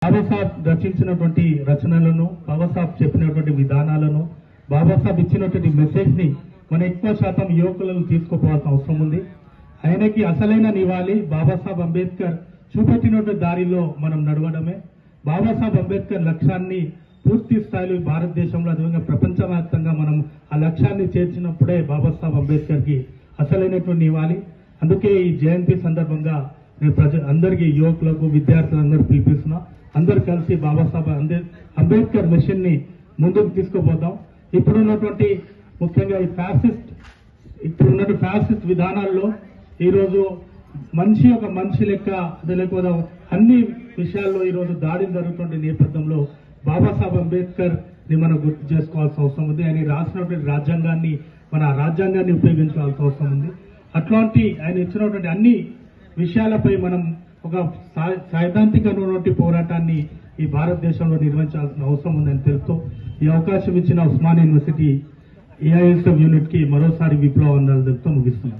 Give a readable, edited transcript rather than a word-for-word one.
బాబాసాహెబ్ రచించినటువంటి రచనలను, బాబాసాహెబ్ చెప్పినటువంటి విధానాలను, బాబాసాహెబ్ ఇచ్చినటువంటి మెసేజ్ ని మన ఎక్కువ శాతం యువకులను తీసుకుపోవాల్సిన అవసరం ఉంది. ఆయనకి అసలైన నివాళి బాబాసాహెబ్ అంబేద్కర్ చూపెట్టినటువంటి దారిలో మనం నడవడమే. బాబాసాహెబ్ అంబేద్కర్ లక్ష్యాన్ని పూర్తి స్థాయిలో భారతదేశంలో అదేవిధంగా ప్రపంచవ్యాప్తంగా మనం ఆ లక్ష్యాన్ని చేర్చినప్పుడే బాబాసాహెబ్ అంబేద్కర్ కి అసలైనటువంటి నివాళి. అందుకే ఈ జయంతి సందర్భంగా నేను అందరికీ, యువకులకు, విద్యార్థులందరూ పిలిపిస్తున్నా. అందరూ కలిసి బాబాసాహెబ్ అంబేద్కర్ మిషన్ ని ముందుకు తీసుకుపోతాం. ఇప్పుడున్నటువంటి ముఖ్యంగా ఇప్పుడున్నటువంటి ఫ్యాసిస్ట్ విధానాల్లో ఈరోజు ఒక మనిషి లెక్క లేకపోతే అన్ని విషయాల్లో ఈరోజు దాడులు జరుగుతున్న నేపథ్యంలో బాబాసాహెబ్ అంబేద్కర్ ని మనం గుర్తు చేసుకోవాల్సిన అవసరం ఉంది. ఆయన రాసినటువంటి రాజ్యాంగాన్ని, మన రాజ్యాంగాన్ని ఉపయోగించాల్సిన అవసరం ఉంది. అట్లాంటి ఆయన ఇచ్చినటువంటి అన్ని విషయాలపై మనం ఒక సైద్ధాంతికమైనటువంటి పోరాటాన్ని ఈ భారతదేశంలో నిర్వహించాల్సిన అవసరం ఉందని తెలుస్తూ ఈ అవకాశం ఇచ్చిన ఉస్మానియా యూనివర్సిటీ ఏఐఎస్ఎఫ్ యూనిట్ కి మరోసారి విప్లవ వందనాలు తెలుపుతూ ముగిస్తున్నాం.